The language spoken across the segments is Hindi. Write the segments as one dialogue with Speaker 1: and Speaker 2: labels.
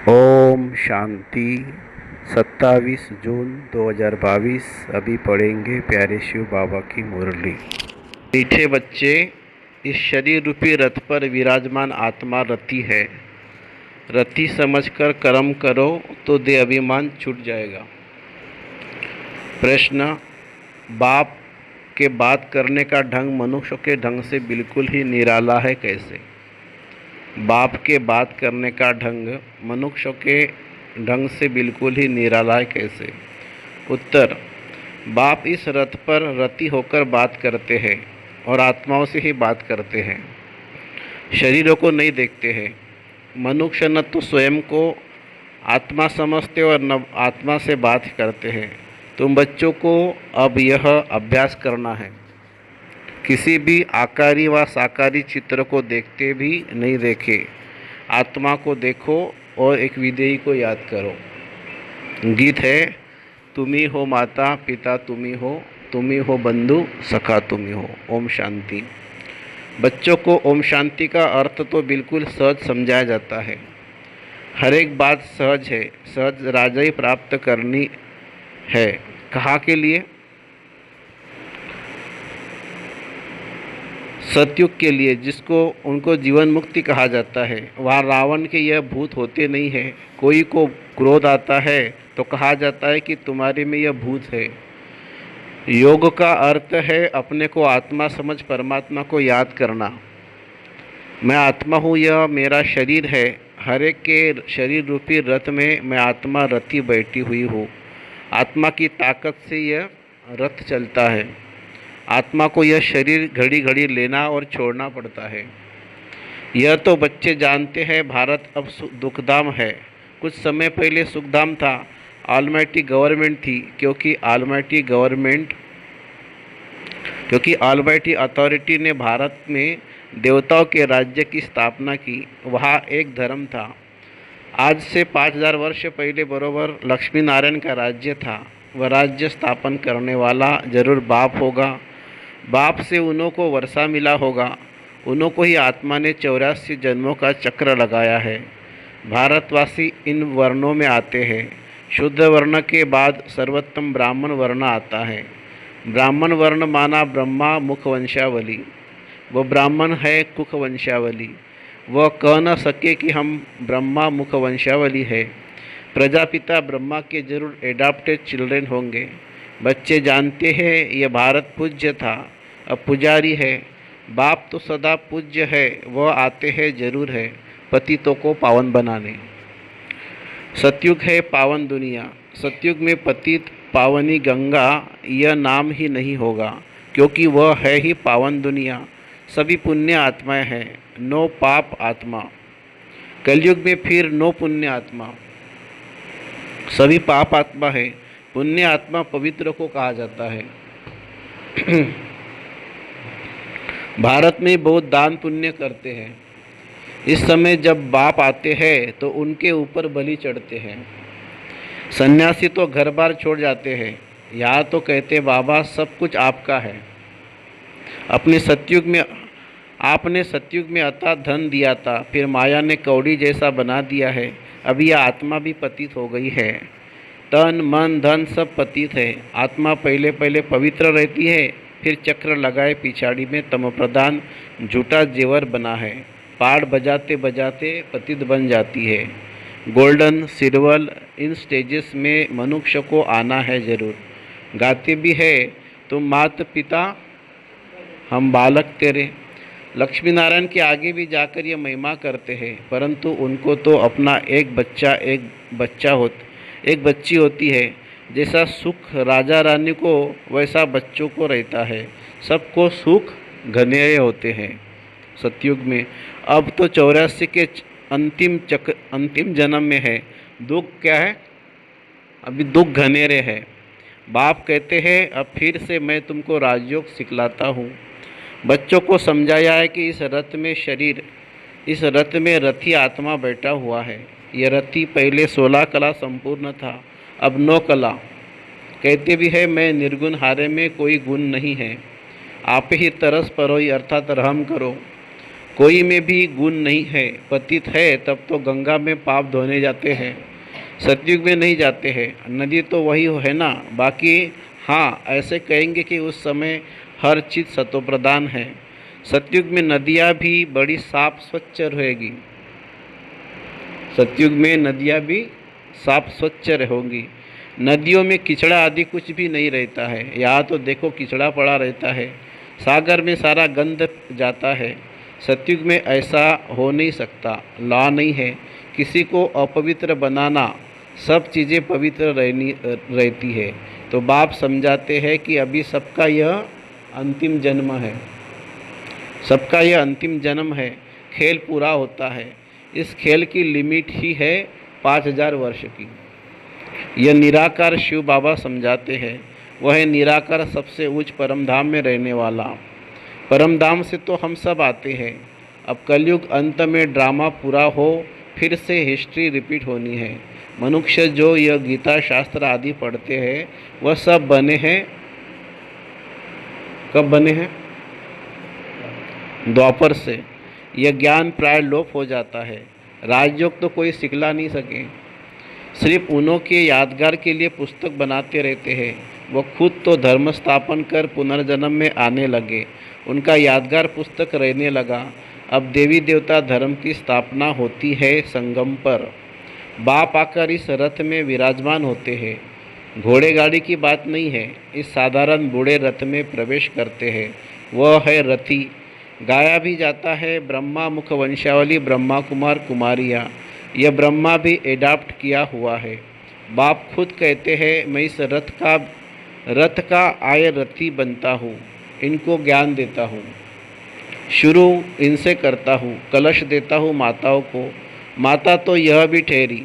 Speaker 1: ओम शांति। 27 जून 2022। अभी पढ़ेंगे प्यारे शिव बाबा की मुरली। मीठे बच्चे, इस शरीर रूपी रथ पर विराजमान आत्मा रति है। रति समझकर कर्म करो तो देह अभिमान छूट जाएगा। प्रश्न: बाप के बात करने का ढंग मनुष्य के ढंग से बिल्कुल ही निराला है, कैसे? बाप के बात करने का ढंग मनुष्य के ढंग से बिल्कुल ही निराला है, कैसे? उत्तर: बाप इस रथ पर रति होकर बात करते हैं और आत्माओं से ही बात करते हैं, शरीरों को नहीं देखते हैं। मनुष्य न तो स्वयं को आत्मा समझते और न आत्मा से बात करते हैं। तुम बच्चों को अब यह अभ्यास करना है। किसी भी आकारी व साकारी चित्र को देखते भी नहीं देखे, आत्मा को देखो और एक विदेही को याद करो। गीत है: तुम्ही हो माता पिता, तुम्ही हो बंधु सखा, तुम्ही हो। ओम शांति। बच्चों को ओम शांति का अर्थ तो बिल्कुल सहज समझाया जाता है। हर एक बात सहज है, सहज राजाई प्राप्त करनी है। कहाँ के लिए? सतयुग के लिए, जिसको उनको जीवन मुक्ति कहा जाता है। वहाँ रावण के यह भूत होते नहीं है। कोई को क्रोध आता है तो कहा जाता है कि तुम्हारे में यह भूत है। योग का अर्थ है अपने को आत्मा समझ परमात्मा को याद करना। मैं आत्मा हूँ, यह मेरा शरीर है। हर एक के शरीर रूपी रथ में मैं आत्मा रथी बैठी हुई हूँ। आत्मा की ताकत से यह रथ चलता है। आत्मा को यह शरीर घड़ी घड़ी लेना और छोड़ना पड़ता है। यह तो बच्चे जानते हैं। भारत अब दुखधाम है। कुछ समय पहले सुखधाम था। ऑलमाइटी गवर्नमेंट थी, क्योंकि ऑलमाइटी अथॉरिटी ने भारत में देवताओं के राज्य की स्थापना की। वहाँ एक धर्म था। आज से 5000 वर्ष पहले बरोबर लक्ष्मी नारायण का राज्य था। वह राज्य स्थापन करने वाला जरूर बाप होगा। बाप से उन्हों को वर्षा मिला होगा। उन्हों को ही आत्मा ने 84 जन्मों का चक्र लगाया है। भारतवासी इन वर्णों में आते हैं। शुद्ध वर्ण के बाद सर्वोत्तम ब्राह्मण वर्ण आता है। ब्राह्मण वर्ण माना ब्रह्मा मुख वंशावली। वह ब्राह्मण है कुख वंशावली। वह कह न सके कि हम ब्रह्मा मुख वंशावली है। प्रजापिता ब्रह्मा के जरूर एडॉप्टेड चिल्ड्रेन होंगे। बच्चे जानते हैं यह भारत पूज्य था, अब पुजारी है। बाप तो सदा पूज्य है, वह आते हैं जरूर है पतितों को पावन बनाने। सतयुग है पावन दुनिया। सतयुग में पतित पावनी गंगा यह नाम ही नहीं होगा, क्योंकि वह है ही पावन दुनिया। सभी पुण्य आत्माएं हैं, नो पाप आत्मा। कलयुग में फिर नो पुण्य आत्मा, सभी पाप आत्मा है। पुण्य आत्मा पवित्र को कहा जाता है। भारत में बहुत दान पुण्य करते हैं। इस समय जब बाप आते हैं तो उनके ऊपर बलि चढ़ते हैं। सन्यासी तो घर बार छोड़ जाते हैं। यहाँ तो कहते बाबा सब कुछ आपका है। आपने सतयुग में अथा धन दिया था, फिर माया ने कौड़ी जैसा बना दिया है। अभी यह आत्मा भी पतित हो गई है। तन मन धन सब पतित है। आत्मा पहले पहले पवित्र रहती है, फिर चक्र लगाए पिछाड़ी में तम प्रधान झूठा जेवर बना है। पाड़ बजाते बजाते पतित बन जाती है। गोल्डन सिल्वर इन स्टेजेस में मनुष्य को आना है जरूर। गाते भी है, तुम माता पिता हम बालक तेरे। लक्ष्मी नारायण के आगे भी जाकर ये महिमा करते हैं, परंतु उनको तो अपना एक बच्ची होती है। जैसा सुख राजा रानी को वैसा बच्चों को रहता है। सबको सुख घनेरे होते हैं सतयुग में। अब तो 84 के अंतिम जन्म में है। दुख क्या है? अभी दुख घनेरे है। बाप कहते हैं अब फिर से मैं तुमको राजयोग सिखलाता हूँ। बच्चों को समझाया है कि इस रथ में रथी आत्मा बैठा हुआ है। यह रथी पहले 16 कला संपूर्ण था, अब 9 कला। कहते भी है मैं निर्गुण, हारे में कोई गुण नहीं है। आप ही तरस परोई, अर्थात रहम करो। कोई में भी गुण नहीं है। पतित है तब तो गंगा में पाप धोने जाते हैं, सतयुग में नहीं जाते हैं। नदी तो वही है ना। बाकी हाँ, ऐसे कहेंगे कि उस समय हर चीज़ सतोप्रधान है। सतयुग में नदियाँ भी बड़ी साफ स्वच्छ रहेगी। सतयुग में नदियाँ भी साफ स्वच्छ होंगी। नदियों में कीचड़ा आदि कुछ भी नहीं रहता है। यहाँ तो देखो कीचड़ा पड़ा रहता है। सागर में सारा गंध जाता है। सतयुग में ऐसा हो नहीं सकता। लॉ नहीं है किसी को अपवित्र बनाना, सब चीज़ें पवित्र रहती है। तो बाप समझाते हैं कि अभी सबका यह अंतिम जन्म है, सबका यह अंतिम जन्म है। खेल पूरा होता है। इस खेल की लिमिट ही है 5000 वर्ष की। यह निराकार शिव बाबा समझाते हैं। वह है निराकार, सबसे उच्च परमधाम में रहने वाला। परमधाम से तो हम सब आते हैं। अब कलयुग अंत में ड्रामा पूरा हो, फिर से हिस्ट्री रिपीट होनी है। मनुष्य जो यह गीता शास्त्र आदि पढ़ते हैं वह सब बने हैं, कब बने हैं? द्वापर से। यह ज्ञान प्राय लोप हो जाता है। राजयोग तो कोई सिखला नहीं सके, सिर्फ उन्हों के यादगार के लिए पुस्तक बनाते रहते हैं। वो खुद तो धर्म स्थापन कर पुनर्जन्म में आने लगे, उनका यादगार पुस्तक रहने लगा। अब देवी देवता धर्म की स्थापना होती है संगम पर। बाप आकर इस रथ में विराजमान होते हैं। घोड़े गाड़ी की बात नहीं है, इस साधारण बूढ़े रथ में प्रवेश करते हैं। वह है रथी। गाया भी जाता है ब्रह्मा मुख वंशावली, ब्रह्मा कुमार कुमारियाँ। यह ब्रह्मा भी एडाप्ट किया हुआ है। बाप खुद कहते हैं मैं इस रथ का आय रथी बनता हूँ, इनको ज्ञान देता हूँ, शुरू इनसे करता हूँ, कलश देता हूँ माताओं को। माता तो यह भी ठहरी,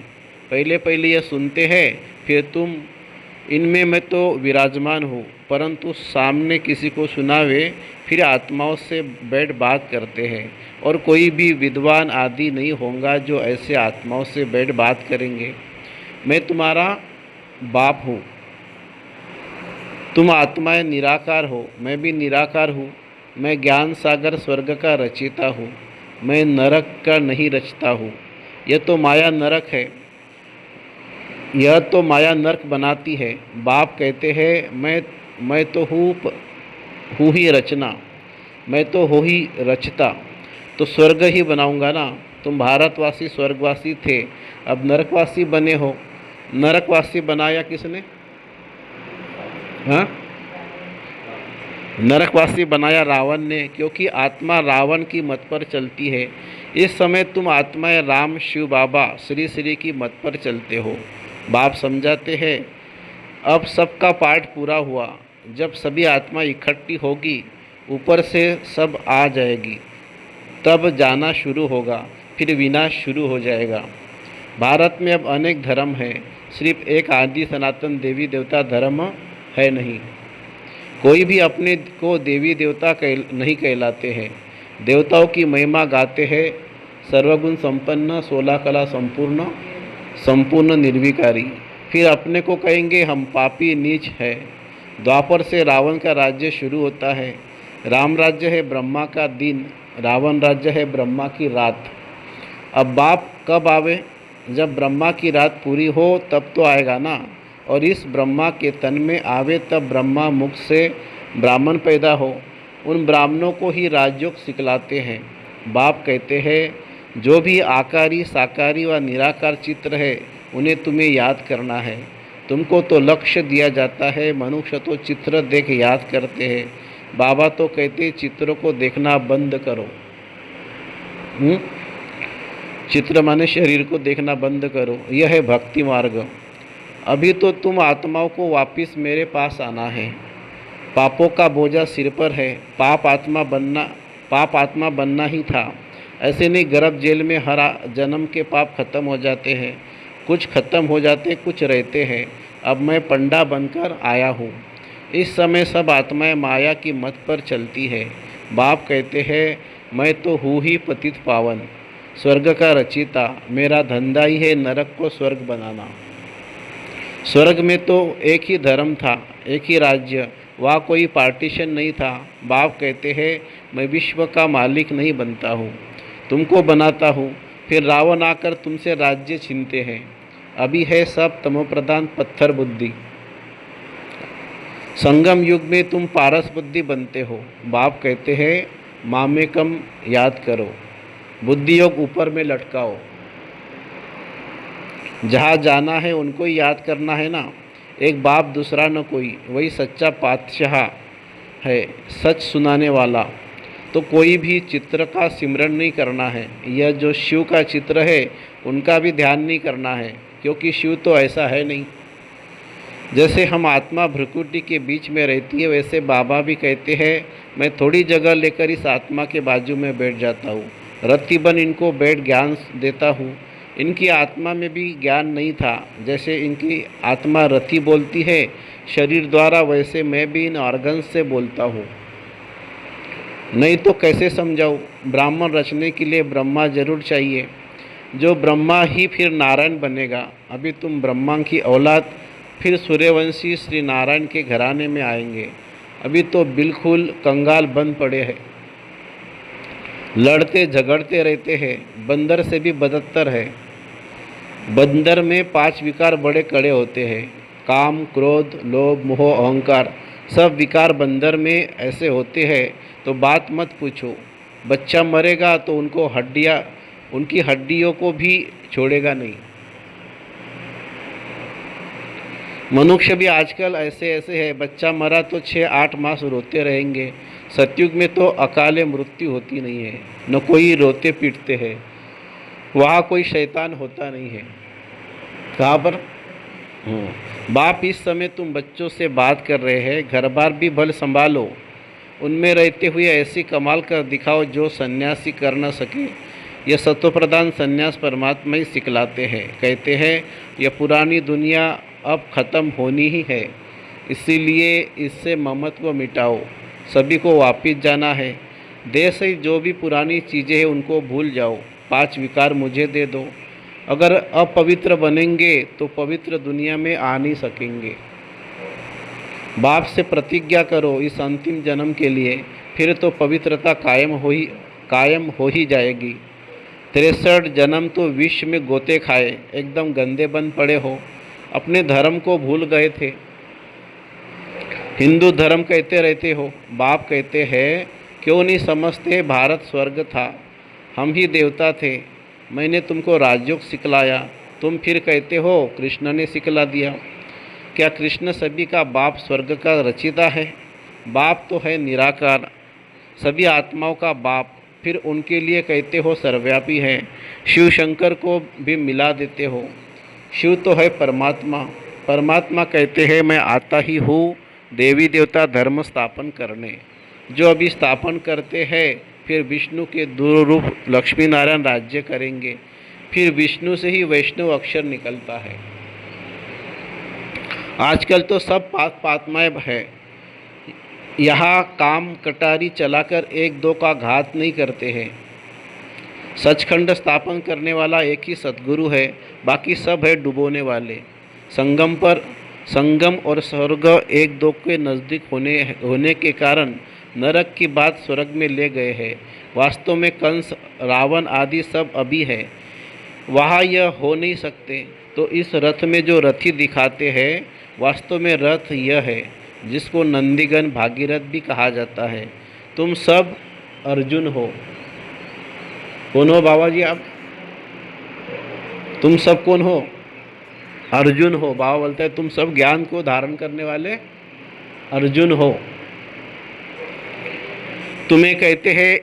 Speaker 1: पहले पहले यह सुनते हैं, फिर तुम इनमें मैं तो विराजमान हूँ, परंतु सामने किसी को सुनावे, फिर आत्माओं से बैठ बात करते हैं। और कोई भी विद्वान आदि नहीं होगा जो ऐसे आत्माओं से बैठ बात करेंगे। मैं तुम्हारा बाप हूँ, तुम आत्माएं निराकार हो, मैं भी निराकार हूँ। मैं ज्ञान सागर स्वर्ग का रचिता हूँ, मैं नरक का नहीं रचता हूँ। यह तो माया नरक है, यह तो माया नरक बनाती है। बाप कहते हैं मैं तो हूँ ही रचना, मैं तो हो ही रचता, तो स्वर्ग ही बनाऊंगा ना। तुम भारतवासी स्वर्गवासी थे, अब नरकवासी बने हो। नरकवासी बनाया किसने? हाँ, नरकवासी बनाया रावण ने, क्योंकि आत्मा रावण की मत पर चलती है। इस समय तुम आत्माएं राम शिव बाबा श्री श्री की मत पर चलते हो। बाप समझाते हैं अब सबका पाठ पूरा हुआ। जब सभी आत्मा इकट्ठी होगी, ऊपर से सब आ जाएगी, तब जाना शुरू होगा, फिर विनाश शुरू हो जाएगा। भारत में अब अनेक धर्म हैं, सिर्फ एक आदि सनातन देवी देवता धर्म है नहीं। कोई भी अपने को देवी देवता नहीं कहलाते हैं। देवताओं की महिमा गाते हैं, सर्वगुण संपन्न, 16 कला संपूर्ण, संपूर्ण निर्विकारी। फिर अपने को कहेंगे हम पापी नीच है। द्वापर से रावण का राज्य शुरू होता है। राम राज्य है ब्रह्मा का दिन, रावण राज्य है ब्रह्मा की रात। अब बाप कब आवे? जब ब्रह्मा की रात पूरी हो तब तो आएगा ना। और इस ब्रह्मा के तन में आवे तब ब्रह्मा मुख से ब्राह्मण पैदा हो। उन ब्राह्मणों को ही राजयोग सिखलाते हैं। बाप कहते हैं जो भी आकारी साकारी व निराकार चित्र है उन्हें तुम्हें याद करना है। तुमको तो लक्ष्य दिया जाता है, मनुष्य तो चित्र देख याद करते हैं। बाबा तो कहते चित्रों को देखना बंद करो। चित्र माने शरीर को देखना बंद करो। यह है भक्ति मार्ग। अभी तो तुम आत्माओं को वापस मेरे पास आना है। पापों का बोझा सिर पर है। पाप आत्मा बनना ही था। ऐसे नहीं गर्भ जेल में हर जन्म के पाप खत्म हो जाते हैं। कुछ खत्म हो जाते, कुछ रहते हैं। अब मैं पंडा बनकर आया हूँ। इस समय सब आत्माएं माया की मत पर चलती है। बाप कहते हैं मैं तो हूँ ही पतित पावन, स्वर्ग का रचिता। मेरा धंधा ही है नरक को स्वर्ग बनाना। स्वर्ग में तो एक ही धर्म था, एक ही राज्य, वहाँ कोई पार्टीशन नहीं था। बाप कहते हैं मैं विश्व का मालिक नहीं बनता हूँ, तुमको बनाता हूँ, फिर रावण आकर तुमसे राज्य छीनते हैं। अभी है सब तमोप्रधान पत्थर बुद्धि। संगम युग में तुम पारस बुद्धि बनते हो। बाप कहते हैं मामेकम याद करो, बुद्धि योग ऊपर में लटकाओ। जहाँ जाना है उनको ही याद करना है ना। एक बाप दूसरा न कोई, वही सच्चा पातशाह है, सच सुनाने वाला। तो कोई भी चित्र का सिमरन नहीं करना है। यह जो शिव का चित्र है उनका भी ध्यान नहीं करना है, क्योंकि शिव तो ऐसा है नहीं। जैसे हम आत्मा भ्रुकुटी के बीच में रहती है, वैसे बाबा भी कहते हैं मैं थोड़ी जगह लेकर इस आत्मा के बाजू में बैठ जाता हूँ, रत्ती बन इनको बैठ ज्ञान देता हूँ। इनकी आत्मा में भी ज्ञान नहीं था। जैसे इनकी आत्मा रति बोलती है शरीर द्वारा, वैसे मैं भी इन ऑर्गन्स से बोलता हूँ। नहीं तो कैसे समझाऊँ? ब्राह्मण रचने के लिए ब्रह्मा जरूर चाहिए। जो ब्रह्मा ही फिर नारायण बनेगा। अभी तुम ब्रह्मा की औलाद, फिर सूर्यवंशी श्री नारायण के घराने में आएंगे। अभी तो बिल्कुल कंगाल बन पड़े हैं, लड़ते झगड़ते रहते हैं, बंदर से भी बदतर है। बंदर में 5 विकार बड़े कड़े होते हैं, काम, क्रोध, लोभ, मोह, अहंकार। सब विकार बंदर में ऐसे होते हैं तो बात मत पूछो। बच्चा मरेगा तो उनकी हड्डियों को भी छोड़ेगा नहीं। मनुष्य भी आजकल ऐसे है, बच्चा मरा तो 6-8 मास रोते रहेंगे। सतयुग में तो अकाले मृत्यु होती नहीं है, न कोई रोते पीटते हैं। वहाँ कोई शैतान होता नहीं है। कहाँ पर? बाप इस समय तुम बच्चों से बात कर रहे हैं, घर बार भी भल संभालो। उनमें रहते हुए ऐसी कमाल कर दिखाओ जो सन्यासी कर न सके। यह सत्वप्रधान सन्यास परमात्मा ही सिखलाते हैं। कहते हैं यह पुरानी दुनिया अब ख़त्म होनी ही है, इसीलिए इससे ममत्व मिटाओ। सभी को वापिस जाना है। देह से जो भी पुरानी चीज़ें हैं उनको भूल जाओ। 5 विकार मुझे दे दो। अगर अपवित्र बनेंगे तो पवित्र दुनिया में आ नहीं सकेंगे। बाप से प्रतिज्ञा करो इस अंतिम जन्म के लिए, फिर तो पवित्रता कायम हो ही जाएगी। 63 जन्म तो विश्व में गोते खाए, एकदम गंदे बन पड़े हो। अपने धर्म को भूल गए थे, हिंदू धर्म कहते रहते हो। बाप कहते हैं क्यों नहीं समझते भारत स्वर्ग था, हम ही देवता थे। मैंने तुमको राजयोग सिखलाया, तुम फिर कहते हो कृष्ण ने सिखला दिया। क्या कृष्ण सभी का बाप स्वर्ग का रचिता है? बाप तो है निराकार, सभी आत्माओं का बाप। फिर उनके लिए कहते हो सर्वव्यापी है। शिव शंकर को भी मिला देते हो। शिव तो है परमात्मा। परमात्मा कहते हैं मैं आता ही हूँ देवी देवता धर्म स्थापन करने। जो अभी स्थापन करते हैं, फिर विष्णु के दूर रूप लक्ष्मी नारायण राज्य करेंगे। फिर विष्णु से ही वैष्णव अक्षर निकलता है। आजकल तो सब पात्माएँ है। यहाँ काम कटारी चलाकर 1-2 का घात नहीं करते हैं। सचखंड स्थापन करने वाला एक ही सद्गुरु है, बाकी सब है डुबोने वाले। संगम और स्वर्ग 1-2 के नज़दीक होने के कारण नरक की बात स्वर्ग में ले गए हैं। वास्तव में कंस, रावण आदि सब अभी है, वहाँ यह हो नहीं सकते। तो इस रथ में जो रथी दिखाते हैं, वास्तव में रथ यह है जिसको नंदीगण भागीरथ भी कहा जाता है। तुम सब अर्जुन हो। कौन हो बाबा जी आप? तुम सब कौन हो? अर्जुन हो। बाबा बोलता है तुम सब ज्ञान को धारण करने वाले अर्जुन हो। तुम्हें कहते हैं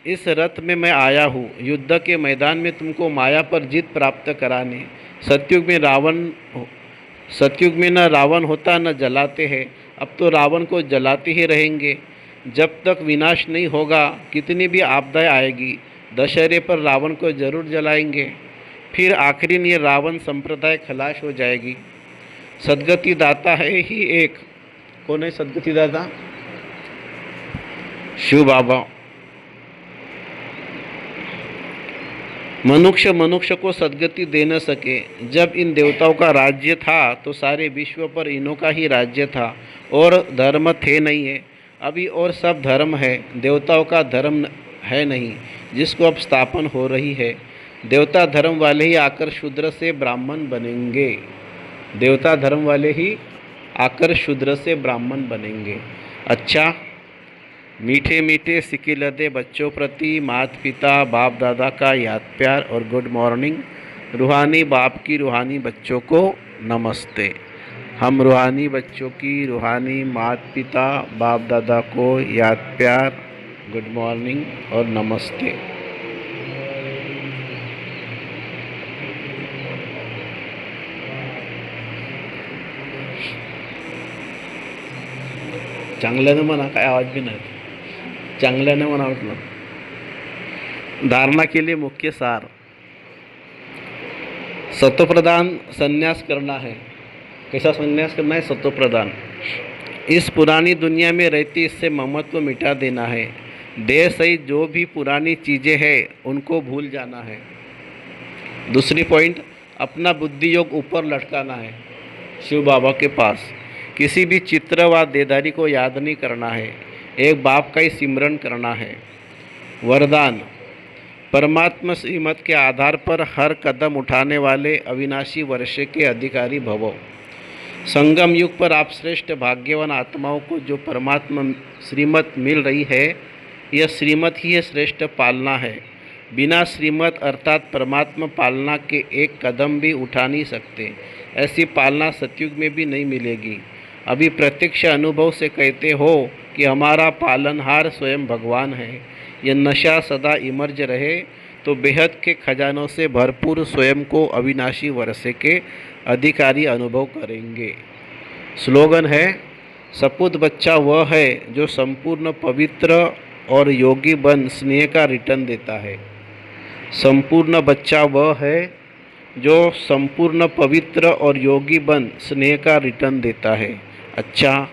Speaker 1: इस रथ में मैं आया हूँ युद्ध के मैदान में तुमको माया पर जीत प्राप्त कराने। सतयुग में न रावण होता न जलाते हैं। अब तो रावण को जलाते ही रहेंगे जब तक विनाश नहीं होगा। कितनी भी आपदाएं आएगी, दशहरे पर रावण को जरूर जलाएंगे। फिर आखिरी में ये रावण संप्रदाय खलाश हो जाएगी। सदगति दाता है ही एक। कौन है सदगति दाता? शिव बाबा। मनुष्य को सदगति दे न सके। जब इन देवताओं का राज्य था तो सारे विश्व पर इन्हों का ही राज्य था और धर्म थे नहीं है। अभी और सब धर्म है, देवताओं का धर्म है नहीं, जिसको अब स्थापन हो रही है। देवता धर्म वाले ही आकर शूद्र से ब्राह्मण बनेंगे। देवता धर्म वाले ही आकर शूद्र से ब्राह्मण बनेंगे। अच्छा, मीठे मीठे सिक्के लदे बच्चों प्रति माता पिता बाप दादा का याद प्यार और गुड मॉर्निंग। रूहानी बाप की रूहानी बच्चों को नमस्ते। हम रूहानी बच्चों की रूहानी माता पिता बाप दादा को याद प्यार, गुड मॉर्निंग और नमस्ते। चांगल्यानं म्हणा, काय आवाज भी नाही, चांगल्यानं म्हणा म्हटलं। धारणा के लिए मुख्य सार। सत्वप्रधान संन्यास करना है। कैसा संन्यास करना है? सत्वप्रधान। इस पुरानी दुनिया में रहती इससे ममत्व मिटा देना है। देह सहित जो भी पुरानी चीज़ें हैं उनको भूल जाना है। दूसरी पॉइंट, अपना बुद्धि योग ऊपर लटकाना है शिव बाबा के पास। किसी भी चित्र व देदारी को याद नहीं करना है, एक बाप का ही सिमरन करना है। वरदान, परमात्मा श्रीमत के आधार पर हर कदम उठाने वाले अविनाशी वर्षे के अधिकारी भवो। संगम युग पर आप श्रेष्ठ भाग्यवान आत्माओं को जो परमात्मा श्रीमत मिल रही है, यह श्रीमत ही है श्रेष्ठ पालना है। बिना श्रीमत अर्थात परमात्मा पालना के एक कदम भी उठा नहीं सकते। ऐसी पालना सतयुग में भी नहीं मिलेगी। अभी प्रत्यक्ष अनुभव से कहते हो कि हमारा पालनहार स्वयं भगवान है। यह नशा सदा इमर्ज रहे तो बेहद के खजानों से भरपूर स्वयं को अविनाशी वर्षे के अधिकारी अनुभव करेंगे। स्लोगन है, सपूत बच्चा वह है जो संपूर्ण पवित्र और योगी बन स्नेह का रिटर्न देता है। संपूर्ण बच्चा वह है जो संपूर्ण पवित्र और योगी बन स्नेह का रिटर्न देता है। अच्छा,